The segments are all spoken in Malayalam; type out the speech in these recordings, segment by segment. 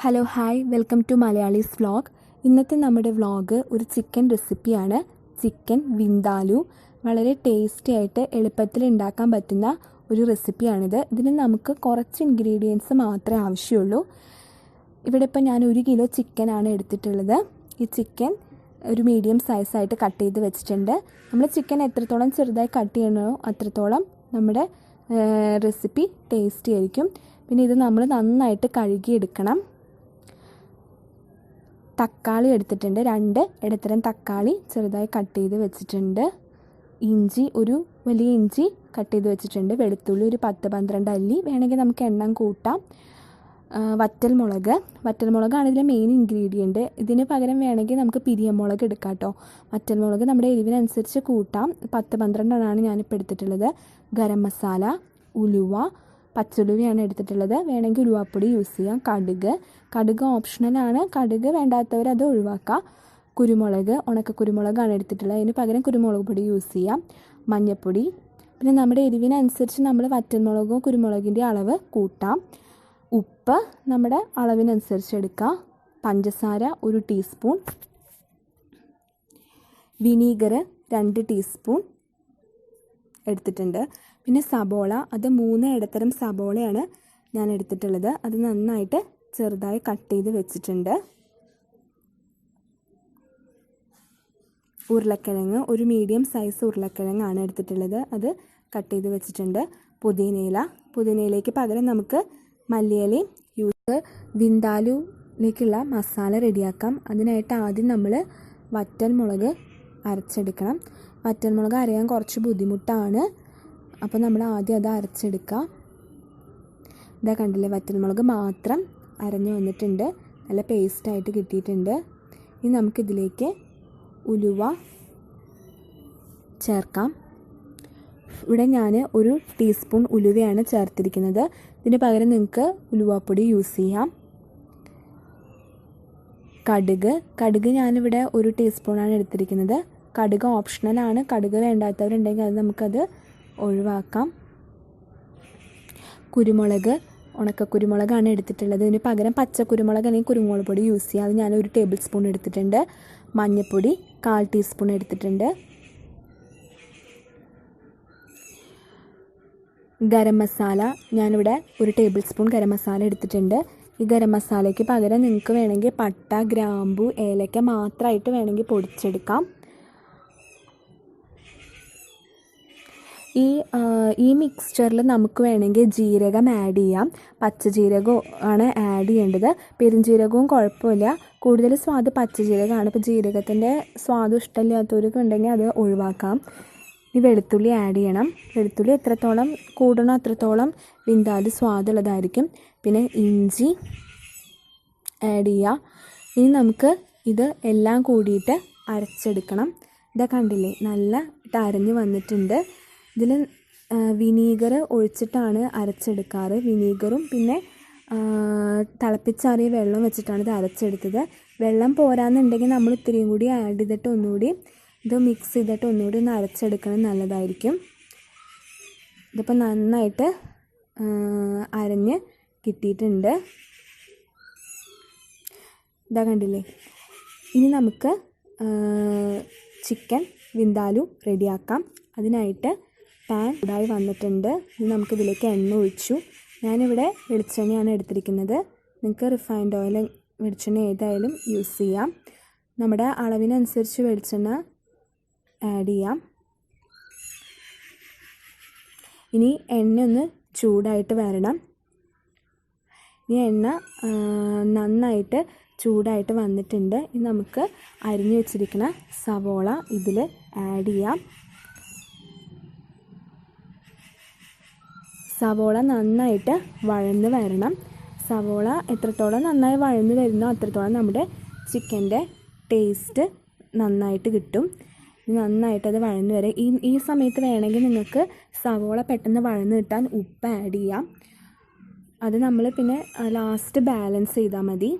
Hello hi welcome to Malayalees vlog. ഇന്നത്തെ നമ്മുടെ വ്ളോഗ് ഒരു ചിക്കൻ റെസിപ്പിയാണ്. ചിക്കൻ വിന്ദാലു. വളരെ ടേസ്റ്റി ആയിട്ട് എളുപ്പത്തിൽ ഉണ്ടാക്കാൻ പറ്റുന്ന ഒരു റെസിപ്പിയാണിത്. ഇതിന് നമുക്ക് കുറച്ച് ഇൻഗ്രീഡിയൻസ് മാത്രമേ ആവശ്യമുള്ളൂ. ഇവിടെ ഇപ്പോൾ ഞാൻ 1 കിലോ ചിക്കനാണ് എടുത്തിട്ടുള്ളത്. ഈ ചിക്കൻ ഒരു മീഡിയം സൈസായിട്ട് കട്ട് ചെയ്ത് വെച്ചിട്ടുണ്ട്. നമ്മൾ ചിക്കൻ എത്രത്തോളം ചെറുതായി കട്ട് ചെയ്യണോ അത്രത്തോളം നമ്മുടെ റെസിപ്പി ടേസ്റ്റി ആയിരിക്കും. പിന്നെ ഇത് നമ്മൾ നന്നായിട്ട് കഴുകിയെടുക്കണം. തക്കാളി എടുത്തിട്ടുണ്ട്, 2 ഇടത്തരം തക്കാളി ചെറുതായി കട്ട് ചെയ്ത് വെച്ചിട്ടുണ്ട്. ഇഞ്ചി, ഒരു വലിയ ഇഞ്ചി കട്ട് ചെയ്ത് വെച്ചിട്ടുണ്ട്. വെളുത്തുള്ളി ഒരു 10-12 അല്ലി, വേണമെങ്കിൽ നമുക്ക് എണ്ണം കൂട്ടാം. വറ്റൽമുളകാണ് ഇതിലെ മെയിൻ ഇൻഗ്രീഡിയൻറ്റ്. ഇതിന് പകരം വേണമെങ്കിൽ നമുക്ക് പിരിയമുളക് എടുക്കാം കേട്ടോ. വറ്റൽമുളക് നമ്മുടെ എരിവിനനുസരിച്ച് കൂട്ടാം. 10-12 എണ്ണമാണ് ഞാനിപ്പോൾ എടുത്തിട്ടുള്ളത്. ഗരം മസാല, ഉലുവ, പച്ചുലുവയാണ് എടുത്തിട്ടുള്ളത്. വേണമെങ്കിൽ ഉലുവാപ്പൊടി യൂസ് ചെയ്യാം. കടുക് ഓപ്ഷണലാണ്. കടുക് വേണ്ടാത്തവർ അത് ഒഴിവാക്കാം. ഉണക്കക്കുരുമുളകാണ് എടുത്തിട്ടുള്ളത്. അതിന് പകരം കുരുമുളക് പൊടി യൂസ് ചെയ്യാം. മഞ്ഞൾപ്പൊടി, പിന്നെ നമ്മുടെ എരിവിനനുസരിച്ച് നമ്മൾ വറ്റൽമുളകോ കുരുമുളകിൻ്റെ അളവ് കൂട്ടാം. ഉപ്പ് നമ്മുടെ അളവിനനുസരിച്ച് എടുക്കാം. പഞ്ചസാര 1 ടീസ്പൂൺ, വിനീഗർ 2 ടീസ്പൂൺ എടുത്തിട്ടുണ്ട്. പിന്നെ സബോള, അത് 3 ഇടത്തരം സബോളയാണ് ഞാൻ എടുത്തിട്ടുള്ളത്. അത് നന്നായിട്ട് ചെറുതായി കട്ട് ചെയ്ത് വെച്ചിട്ടുണ്ട്. ഉരുളക്കിഴങ്ങ്, ഒരു മീഡിയം സൈസ് ഉരുളക്കിഴങ്ങാണ് എടുത്തിട്ടുള്ളത്. അത് കട്ട് ചെയ്ത് വെച്ചിട്ടുണ്ട്. പുതിനയിലേക്ക് പകരം നമുക്ക് മല്ലിയിലയും വിന്ദാലുവിലേക്കുള്ള മസാല റെഡിയാക്കാം. അതിനായിട്ട് ആദ്യം നമ്മൾ വറ്റൽമുളക് അരച്ചെടുക്കണം. വറ്റൽമുളക് അരയാൻ കുറച്ച് ബുദ്ധിമുട്ടാണ്. അപ്പോൾ നമ്മൾ ആദ്യം അത് അരച്ചെടുക്കാം. ഇതാ കണ്ടില്ലേ, വറ്റൽമുളക് മാത്രം അരഞ്ഞു വന്നിട്ടുണ്ട്. നല്ല പേസ്റ്റായിട്ട് കിട്ടിയിട്ടുണ്ട്. ഇനി നമുക്കിതിലേക്ക് ഉലുവ ചേർക്കാം. ഇവിടെ ഞാൻ 1 ടീസ്പൂൺ ഉലുവയാണ് ചേർത്തിരിക്കുന്നത്. ഇതിന് പകരം നിങ്ങൾക്ക് ഉലുവാപ്പൊടി യൂസ് ചെയ്യാം. കടുക് ഞാനിവിടെ 1 ടീസ്പൂണാണ് എടുത്തിരിക്കുന്നത്. കടുക് ഓപ്ഷണലാണ്. കടുക് വേണ്ടാത്തവരുണ്ടെങ്കിൽ അത് നമുക്കത് ഒഴിവാക്കാം. ഉണക്കക്കുരുമുളകാണ് എടുത്തിട്ടുള്ളത്. ഇതിന് പകരം പച്ചക്കുരുമുളക് അല്ലെങ്കിൽ കുരുമുളക് പൊടി യൂസ് ചെയ്യാം. അത് ഞാൻ 1 ടേബിൾ സ്പൂൺ എടുത്തിട്ടുണ്ട്. മഞ്ഞൾപ്പൊടി 1/4 ടീസ്പൂൺ എടുത്തിട്ടുണ്ട്. ഗരം മസാല ഞാനിവിടെ 1 ടേബിൾ സ്പൂൺ ഗരം മസാല എടുത്തിട്ടുണ്ട്. ഈ ഗരം മസാലയ്ക്ക് പകരം നിങ്ങൾക്ക് വേണമെങ്കിൽ പട്ട, ഗ്രാമ്പു, ഏലക്ക മാത്രമായിട്ട് വേണമെങ്കിൽ പൊടിച്ചെടുക്കാം. ഈ മിക്സ്ചറിൽ നമുക്ക് വേണമെങ്കിൽ ജീരകം ആഡ് ചെയ്യാം. പച്ചജീരകവും ആണ് ആഡ് ചെയ്യേണ്ടത്. പെരുംജീരകവും കുഴപ്പമില്ല. കൂടുതൽ സ്വാദ് പച്ചജീരകമാണ്. ഇപ്പോൾ ജീരകത്തിൻ്റെ സ്വാദ് ഇഷ്ടമില്ലാത്തവർക്ക് ഉണ്ടെങ്കിൽ അത് ഒഴിവാക്കാം. ഈ വെളുത്തുള്ളി ആഡ് ചെയ്യണം. വെളുത്തുള്ളി എത്രത്തോളം കൂടണോ അത്രത്തോളം വിന്ദാലു സ്വാദുള്ളതായിരിക്കും. പിന്നെ ഇഞ്ചി ആഡ് ചെയ്യുക. ഇനി നമുക്ക് ഇത് എല്ലാം കൂടിയിട്ട് അരച്ചെടുക്കണം. ഇതാ കണ്ടില്ലേ, നല്ല അരഞ്ഞ് വന്നിട്ടുണ്ട്. ഇതിൽ വിനീഗർ ഒഴിച്ചിട്ടാണ് അരച്ചെടുക്കാറ്. വിനീഗറും പിന്നെ തിളപ്പിച്ചാറിയ വെള്ളം വെച്ചിട്ടാണ് ഇത് അരച്ചെടുത്തത്. വെള്ളം പോരാന്നുണ്ടെങ്കിൽ നമ്മൾ ഇത്തിരിയും കൂടി ആഡ് ചെയ്തിട്ട് ഒന്നുകൂടി ഇത് മിക്സ് ചെയ്തിട്ട് ഒന്നുകൂടി ഒന്ന് അരച്ചെടുക്കണം, നല്ലതായിരിക്കും. ഇതിപ്പോൾ നന്നായിട്ട് അരഞ്ഞ് കിട്ടിയിട്ടുണ്ട്. ഇതാ കണ്ടില്ലേ. ഇനി നമുക്ക് ചിക്കൻ വിന്ദാലു റെഡിയാക്കാം. അതിനായിട്ട് പാൻ ചൂടായി വന്നിട്ടുണ്ട്. ഇനി നമുക്കിതിലേക്ക് എണ്ണ ഒഴിച്ചു. ഞാനിവിടെ വെളിച്ചെണ്ണയാണ് എടുത്തിരിക്കുന്നത്. നിങ്ങൾക്ക് റിഫൈൻഡ് ഓയിൽ, വെളിച്ചെണ്ണ ഏതായാലും യൂസ് ചെയ്യാം. നമ്മുടെ അളവിനനുസരിച്ച് വെളിച്ചെണ്ണ ആഡ് ചെയ്യാം. ഇനി എണ്ണ ഒന്ന് ചൂടായിട്ട് വരണം. ഇനി എണ്ണ നന്നായിട്ട് ചൂടായിട്ട് വന്നിട്ടുണ്ട്. ഇനി നമുക്ക് അരിഞ്ഞു വെച്ചിരിക്കുന്ന സവോള ഇതിൽ ആഡ് ചെയ്യാം. സവോള നന്നായിട്ട് വഴന്ന് വരണം. സവോള എത്രത്തോളം നന്നായി വഴന്ന് വരുന്നോ അത്രത്തോളം നമ്മുടെ ചിക്കൻ്റെ ടേസ്റ്റ് നന്നായിട്ട് കിട്ടും. നന്നായിട്ടത് വഴന്ന് വരെ ഈ സമയത്ത് വേണമെങ്കിൽ നിങ്ങൾക്ക് സവോള പെട്ടെന്ന് വഴന്ന് കിട്ടാൻ ഉപ്പ് ആഡ് ചെയ്യാം. അത് നമ്മൾ പിന്നെ ലാസ്റ്റ് ബാലൻസ് ചെയ്താൽ മതി.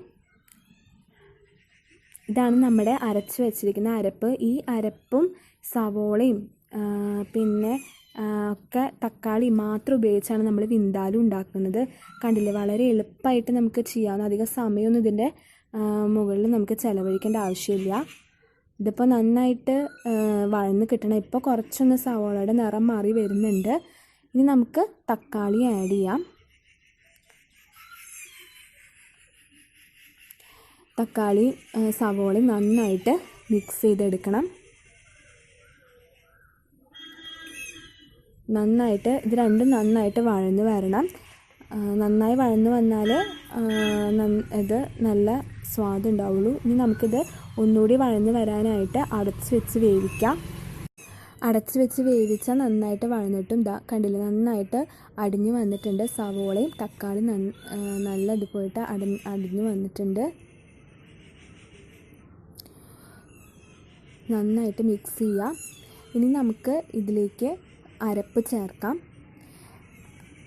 ഇതാണ് നമ്മുടെ അരച്ച് വെച്ചിരിക്കുന്ന അരപ്പ്. ഈ അരപ്പും സവോളയും പിന്നെ ഒക്കെ തക്കാളി മാത്രം ഉപയോഗിച്ചാണ് നമ്മൾ വിന്താലു ഉണ്ടാക്കുന്നത്. കണ്ടില്ലേ, വളരെ എളുപ്പമായിട്ട് നമുക്ക് ചെയ്യാവുന്ന, അധികം സമയമൊന്നും ഇതിൻ്റെ മുകളിൽ നമുക്ക് ചിലവഴിക്കേണ്ട ആവശ്യമില്ല. ഇതിപ്പോൾ നന്നായിട്ട് വഴന്ന് കിട്ടണം. ഇപ്പോൾ കുറച്ചൊന്ന് സവോളയുടെ നിറം മാറി വരുന്നുണ്ട്. ഇനി നമുക്ക് തക്കാളി ആഡ് ചെയ്യാം. തക്കാളി സവോള നന്നായിട്ട് മിക്സ് ചെയ്തെടുക്കണം. ഇത് രണ്ടും നന്നായിട്ട് വഴന്ന് വരണം. നന്നായി വഴന്ന് വന്നാൽ ഇത് നല്ല സ്വാദ് ഉണ്ടാവുള്ളൂ. ഇനി നമുക്കിത് ഒന്നുകൂടി വഴന്ന് വരാനായിട്ട് അടച്ച് വെച്ച് വേവിക്കാം. അടച്ച് വെച്ച് വേവിച്ചാൽ നന്നായിട്ട് വഴന്നിട്ടും കണ്ടില്ലേ, നന്നായിട്ട് അടിഞ്ഞു വന്നിട്ടുണ്ട്. സവോളയും തക്കാളി നല്ല ഇതുപോയിട്ട് അടിഞ്ഞു വന്നിട്ടുണ്ട്. നന്നായിട്ട് മിക്സ് ചെയ്യാം. ഇനി നമുക്ക് ഇതിലേക്ക് അരപ്പ് ചേർക്കാം.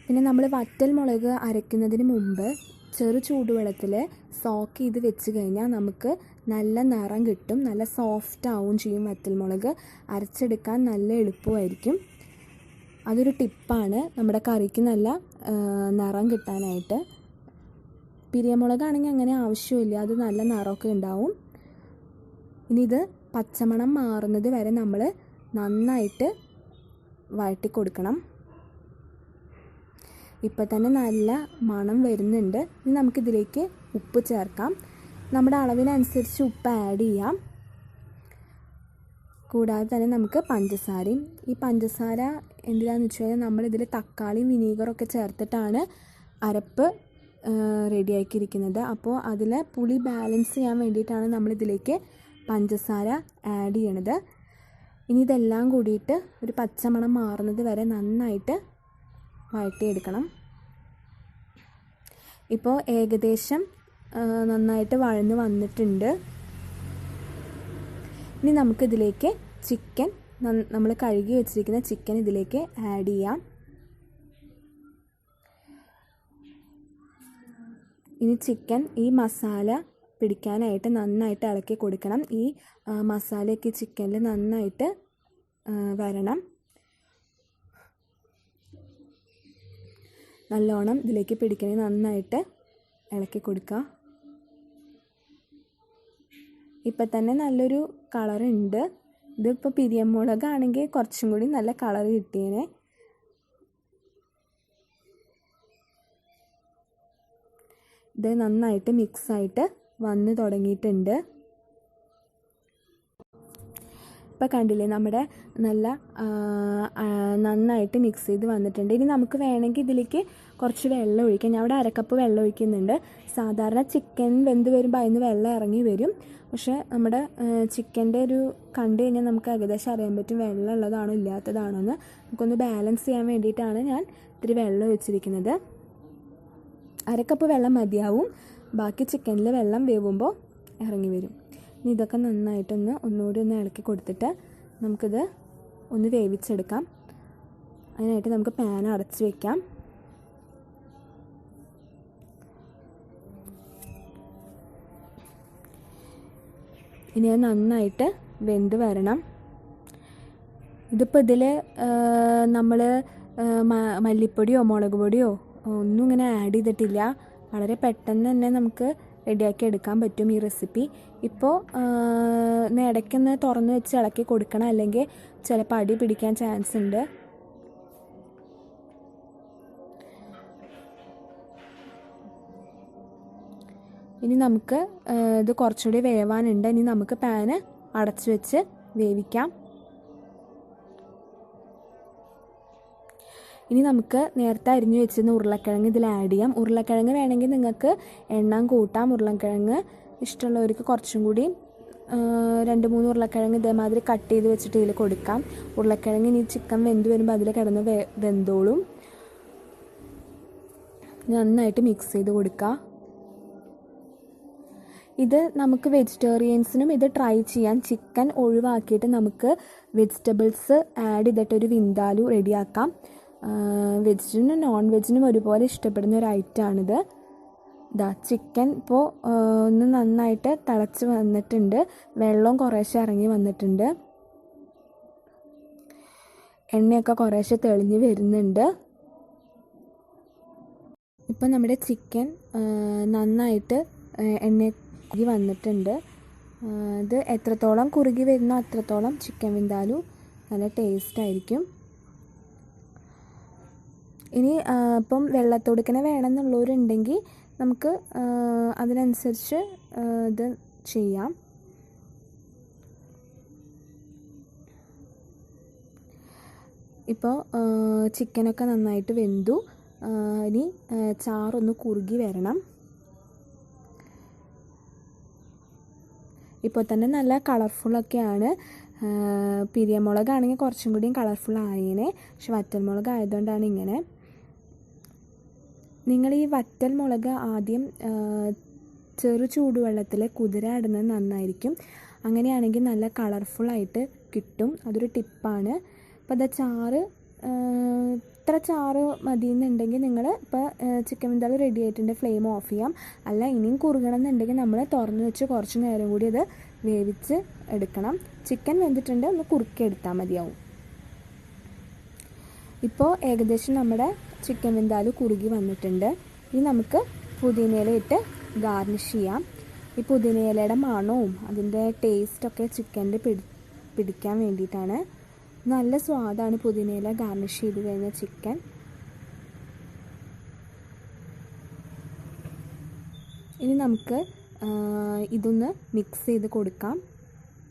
പിന്നെ നമ്മൾ വറ്റൽ മുളക് അരയ്ക്കുന്നതിന് മുമ്പ് ചെറു ചൂടുവെള്ളത്തിൽ സോക്ക് ചെയ്ത് വെച്ച് കഴിഞ്ഞാൽ നമുക്ക് നല്ല നിറം കിട്ടും, നല്ല സോഫ്റ്റ് ആവുകയും ചെയ്യും. വറ്റൽമുളക് അരച്ചെടുക്കാൻ നല്ല എളുപ്പമായിരിക്കും. അതൊരു ടിപ്പാണ് നമ്മുടെ കറിക്ക് നല്ല നിറം കിട്ടാനായിട്ട്. പിരിയമുളകാണെങ്കിൽ അങ്ങനെ ആവശ്യമില്ല, അത് നല്ല നിറമൊക്കെ ഉണ്ടാവും. ഇനി ഇത് പച്ചമണം മാറുന്നത് വരെ നമ്മൾ നന്നായിട്ട് വഴറ്റി കൊടുക്കണം. ഇപ്പം തന്നെ നല്ല മണം വരുന്നുണ്ട്. ഇനി നമുക്കിതിലേക്ക് ഉപ്പ് ചേർക്കാം. നമ്മുടെ അളവിനനുസരിച്ച് ഉപ്പ് ആഡ് ചെയ്യാം. കൂടാതെ തന്നെ നമുക്ക് പഞ്ചസാരയും. ഈ പഞ്ചസാര എന്തിനാണെന്ന് വെച്ച് കഴിഞ്ഞാൽ നമ്മളിതിൽ തക്കാളിയും വിനീഗറൊക്കെ ചേർത്തിട്ടാണ് അരപ്പ് റെഡിയാക്കിയിരിക്കുന്നത്. അപ്പോൾ അതിൽ പുളി ബാലൻസ് ചെയ്യാൻ വേണ്ടിയിട്ടാണ് നമ്മളിതിലേക്ക് പഞ്ചസാര ആഡ് ചെയ്യണത്. ഇനി ഇതെല്ലാം കൂടിയിട്ട് ഒരു പച്ചമണം മാറുന്നത് വരെ നന്നായിട്ട് വഴറ്റിയെടുക്കണം. ഇപ്പോൾ ഏകദേശം നന്നായിട്ട് വഴന്ന് വന്നിട്ടുണ്ട്. ഇനി നമുക്കിതിലേക്ക് ചിക്കൻ, നമ്മൾ കഴുകി വെച്ചിരിക്കുന്ന ചിക്കൻ ഇതിലേക്ക് ആഡ് ചെയ്യാം. ഇനി ചിക്കൻ ഈ മസാല പിടിക്കാനായിട്ട് നന്നായിട്ട് ഇളക്കി കൊടുക്കണം. ഈ മസാലയൊക്കെ ചിക്കനിൽ നന്നായിട്ട് വരണം. നല്ലോണം ഇതിലേക്ക് പിടിക്കണേ നന്നായിട്ട് ഇളക്കി കൊടുക്കുക. ഇപ്പം തന്നെ നല്ലൊരു കളറുണ്ട്. ഇതിപ്പോൾ പിരിയമുളകാണെങ്കിൽ കുറച്ചും കൂടി നല്ല കളർ കിട്ടിയേനെ. ഇത് നന്നായിട്ട് മിക്സായിട്ട് വന്ന് തുടങ്ങിയിട്ടുണ്ട്. ഇപ്പം കണ്ടില്ലേ, നമ്മുടെ നല്ല നന്നായിട്ട് മിക്സ് ചെയ്ത് വന്നിട്ടുണ്ട്. ഇനി നമുക്ക് വേണമെങ്കിൽ ഇതിലേക്ക് കുറച്ച് വെള്ളം ഒഴിക്കാം. ഞാൻ ഇവിടെ അരക്കപ്പ് വെള്ളം ഒഴിക്കുന്നുണ്ട്. സാധാരണ ചിക്കൻ വെന്ത് വരുമ്പോൾ അതിന് വെള്ളം ഇറങ്ങി വരും. പക്ഷേ നമ്മുടെ ചിക്കൻ്റെ ഒരു കണ്ടു കഴിഞ്ഞാൽ നമുക്ക് ഏകദേശം അറിയാൻ പറ്റും വെള്ളം ഉള്ളതാണോ ഇല്ലാത്തതാണോ എന്ന്. നമുക്കൊന്ന് ബാലൻസ് ചെയ്യാൻ വേണ്ടിയിട്ടാണ് ഞാൻ ഇത്തിരി വെള്ളം ഒഴിച്ചിരിക്കുന്നത്. അരക്കപ്പ് വെള്ളം മതിയാവും. ബാക്കി ചിക്കനിൽ വെള്ളം വേവുമ്പോൾ ഇറങ്ങി വരും. ഇനി ഇതൊക്കെ നന്നായിട്ടൊന്ന് ഒന്നുകൂടി ഒന്ന് ഇളക്കി കൊടുത്തിട്ട് നമുക്കിത് ഒന്ന് വേവിച്ചെടുക്കാം. അതിനായിട്ട് നമുക്ക് പാൻ അടച്ച് വയ്ക്കാം. ഇനി അത് നന്നായിട്ട് വെന്ത് വരണം. ഇതിപ്പോൾ ഇതിൽ നമ്മൾ മല്ലിപ്പൊടിയോ മുളക് പൊടിയോ ഒന്നും ഇങ്ങനെ ആഡ് ചെയ്തിട്ടില്ല. വളരെ പെട്ടെന്ന് തന്നെ നമുക്ക് റെഡിയാക്കി എടുക്കാൻ പറ്റും ഈ റെസിപ്പി. ഇപ്പോൾ ഇടയ്ക്കൊന്ന് തുറന്ന് വെച്ച് ഇളക്കി കൊടുക്കണം, അല്ലെങ്കിൽ ചിലപ്പോൾ അടി പിടിക്കാൻ ചാൻസ് ഉണ്ട്. ഇനി നമുക്ക് ഇത് കുറച്ചുകൂടി വേവാനുണ്ട്. ഇനി നമുക്ക് പാന് അടച്ചു വെച്ച് വേവിക്കാം. ഇനി നമുക്ക് നേരത്തെ അരിഞ്ഞു വെച്ചിരുന്ന ഉരുളക്കിഴങ്ങ് ഇതിൽ ആഡ് ചെയ്യാം. ഉരുളക്കിഴങ്ങ് വേണമെങ്കിൽ നിങ്ങൾക്ക് എണ്ണം കൂട്ടാം. ഉരുളക്കിഴങ്ങ് ഇഷ്ടമുള്ളവർക്ക് കുറച്ചും കൂടി 2-3 ഉരുളക്കിഴങ്ങ് ഇതേമാതിരി കട്ട് ചെയ്ത് വെച്ചിട്ട് ഇതിൽ കൊടുക്കാം. ഉരുളക്കിഴങ്ങ് ഇനി ചിക്കൻ വെന്ത് വരുമ്പോൾ അതിൽ കിടന്ന് വെന്തോളും. നന്നായിട്ട് മിക്സ് ചെയ്ത് കൊടുക്കുക. ഇത് നമുക്ക് വെജിറ്റേറിയൻസിനും ഇത് ട്രൈ ചെയ്യാം. ചിക്കൻ ഒഴിവാക്കിയിട്ട് നമുക്ക് വെജിറ്റബിൾസ് ആഡ് ചെയ്തിട്ടൊരു വിന്താലു റെഡിയാക്കാം. വെജിനും നോൺ വെജിനും ഒരുപോലെ ഇഷ്ടപ്പെടുന്ന ഒരു ഐറ്റമാണിത്. ചിക്കൻ ഇപ്പോൾ ഒന്ന് നന്നായിട്ട് തിളച്ച് വന്നിട്ടുണ്ട്. വെള്ളവും കുറേശ്ശെ ഇറങ്ങി വന്നിട്ടുണ്ട്. എണ്ണയൊക്കെ കുറേശ്ശെ തെളിഞ്ഞ് വരുന്നുണ്ട്. ഇപ്പം നമ്മുടെ ചിക്കൻ നന്നായിട്ട് എണ്ണ കുറുകി വന്നിട്ടുണ്ട്. ഇത് എത്രത്തോളം കുറുകി വരുന്നോ അത്രത്തോളം ചിക്കൻ വിന്താലു നല്ല ടേസ്റ്റ് ആയിരിക്കും. ഇനി ഇപ്പം വെള്ളത്തോടുക്കനെ വേണമെന്നുള്ളവരുണ്ടെങ്കിൽ നമുക്ക് അതിനനുസരിച്ച് ഇത് ചെയ്യാം. ഇപ്പോൾ ചിക്കനൊക്കെ നന്നായിട്ട് വെന്തു. ഇനി ചാറൊന്ന് കുറുകി വരണം. ഇപ്പോൾ തന്നെ നല്ല കളർഫുള്ളൊക്കെയാണ്. പിരിയമുളകാണെങ്കിൽ കുറച്ചും കൂടിയും കളർഫുൾ ആയേനെ, പക്ഷെ വറ്റൽമുളക് ആയതുകൊണ്ടാണ് ഇങ്ങനെ. നിങ്ങൾ ഈ വറ്റൽമുളക് ആദ്യം ചെറു ചൂടുവെള്ളത്തിൽ കുതിരാടുന്നത് നന്നായിരിക്കും. അങ്ങനെയാണെങ്കിൽ നല്ല കളർഫുള്ളായിട്ട് കിട്ടും. അതൊരു ടിപ്പാണ്. അപ്പോൾ അത് ചാറ് ഇത്ര ചാറ് മതി എന്നുണ്ടെങ്കിൽ നിങ്ങൾ ഇപ്പോൾ ചിക്കൻ വിന്താലു റെഡി ആയിട്ടുണ്ട്, ഫ്ലെയിം ഓഫ് ചെയ്യാം. അല്ല ഇനിയും കുറുകണം എന്നുണ്ടെങ്കിൽ നമ്മൾ തുറന്ന് വെച്ച് കുറച്ച് നേരം കൂടി അത് വേവിച്ച് എടുക്കണം. ചിക്കൻ വെന്തിട്ടുണ്ട്, ഒന്ന് കുറുക്കി എടുത്താൽ മതിയാവും. ഇപ്പോൾ ഏകദേശം നമ്മുടെ ചിക്കൻ വിന്താലു കുറുകി വന്നിട്ടുണ്ട്. ഇനി നമുക്ക് പുതിനയില ഇട്ട് ഗാർണിഷ് ചെയ്യാം. ഈ പുതിനയിലയുടെ മണവും അതിൻ്റെ ടേസ്റ്റൊക്കെ ചിക്കനിൽ പിടിക്കാൻ വേണ്ടിയിട്ടാണ്. നല്ല സ്വാദാണ് പുതിനയില ഗാർണിഷ് ചെയ്ത് കഴിഞ്ഞ ചിക്കൻ. ഇനി നമുക്ക് ഇതൊന്ന് മിക്സ് ചെയ്ത് കൊടുക്കാം.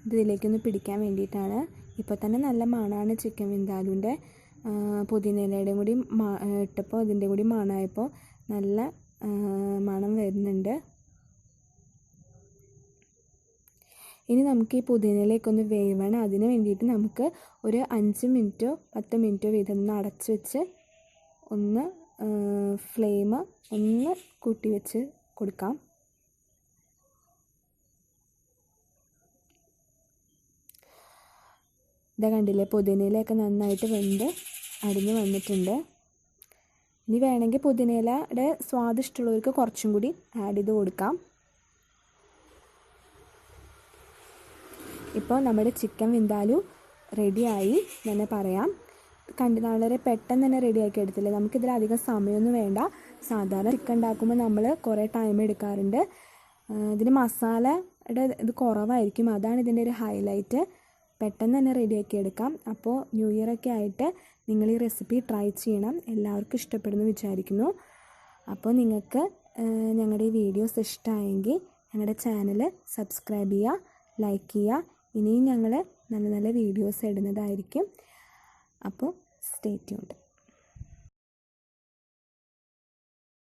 ഇതിലേക്കൊന്ന് പിടിക്കാൻ വേണ്ടിയിട്ടാണ്. ഇപ്പോൾ തന്നെ നല്ല മണമാണ് ചിക്കൻ വിന്താലുവിൻ്റെ. പുതിനയിലയുടെയും കൂടി ഇട്ടപ്പോൾ അതിൻ്റെ കൂടി മണമായപ്പോൾ നല്ല മണം വരുന്നുണ്ട്. ഇനി നമുക്ക് ഈ പുതിനയിലേക്കൊന്ന് വേവണം. അതിന് വേണ്ടിയിട്ട് നമുക്ക് ഒരു 5 മിനിറ്റോ 10 മിനിറ്റോ വീതം ഒന്ന് അടച്ച് വെച്ച് ഒന്ന് ഫ്ലെയിം ഒന്ന് കൂട്ടി വെച്ച് കൊടുക്കാം. ഇതാ കണ്ടില്ലേ, പുതിനയിലയൊക്കെ നന്നായിട്ട് വെന്ത് അടിഞ്ഞ് വന്നിട്ടുണ്ട്. ഇനി വേണമെങ്കിൽ പുതിനയിലയുടെ സ്വാദ് ഇഷ്ടമുള്ളവർക്ക് കുറച്ചും കൂടി ആഡ് ചെയ്ത് കൊടുക്കാം. ഇപ്പോൾ നമ്മുടെ ചിക്കൻ വിന്താലു റെഡിയായി തന്നെ പറയാം. വളരെ പെട്ടെന്ന് തന്നെ റെഡിയാക്കി എടുത്തില്ലേ. നമുക്കിതിൽ അധികം സമയമൊന്നും വേണ്ട. സാധാരണ ചിക്കൻ ഉണ്ടാക്കുമ്പോൾ നമ്മൾ കുറേ ടൈം എടുക്കാറുണ്ട്. ഇതിന് മസാലയുടെ ഇത് കുറവായിരിക്കും, അതാണ് ഇതിൻ്റെ ഒരു ഹൈലൈറ്റ്. പെട്ടെന്ന് തന്നെ റെഡിയാക്കി എടുക്കാം. അപ്പോൾ ന്യൂ ഇയർ ഒക്കെ ആയിട്ട് നിങ്ങൾ ഈ റെസിപ്പി ട്രൈ ചെയ്യണം. എല്ലാവർക്കും ഇഷ്ടപ്പെടുമെന്ന് വിചാരിക്കുന്നു. അപ്പോൾ നിങ്ങൾക്ക് ഞങ്ങളുടെ ഈ വീഡിയോസ് ഇഷ്ടമായെങ്കിൽ ഞങ്ങളുടെ ചാനൽ സബ്സ്ക്രൈബ് ചെയ്യുക, ലൈക്ക് ചെയ്യുക. ഇനിയും ഞങ്ങൾ നല്ല നല്ല വീഡിയോസ് ഇടുന്നതായിരിക്കും. അപ്പോൾ സ്റ്റേ ട്യൂൺഡ്.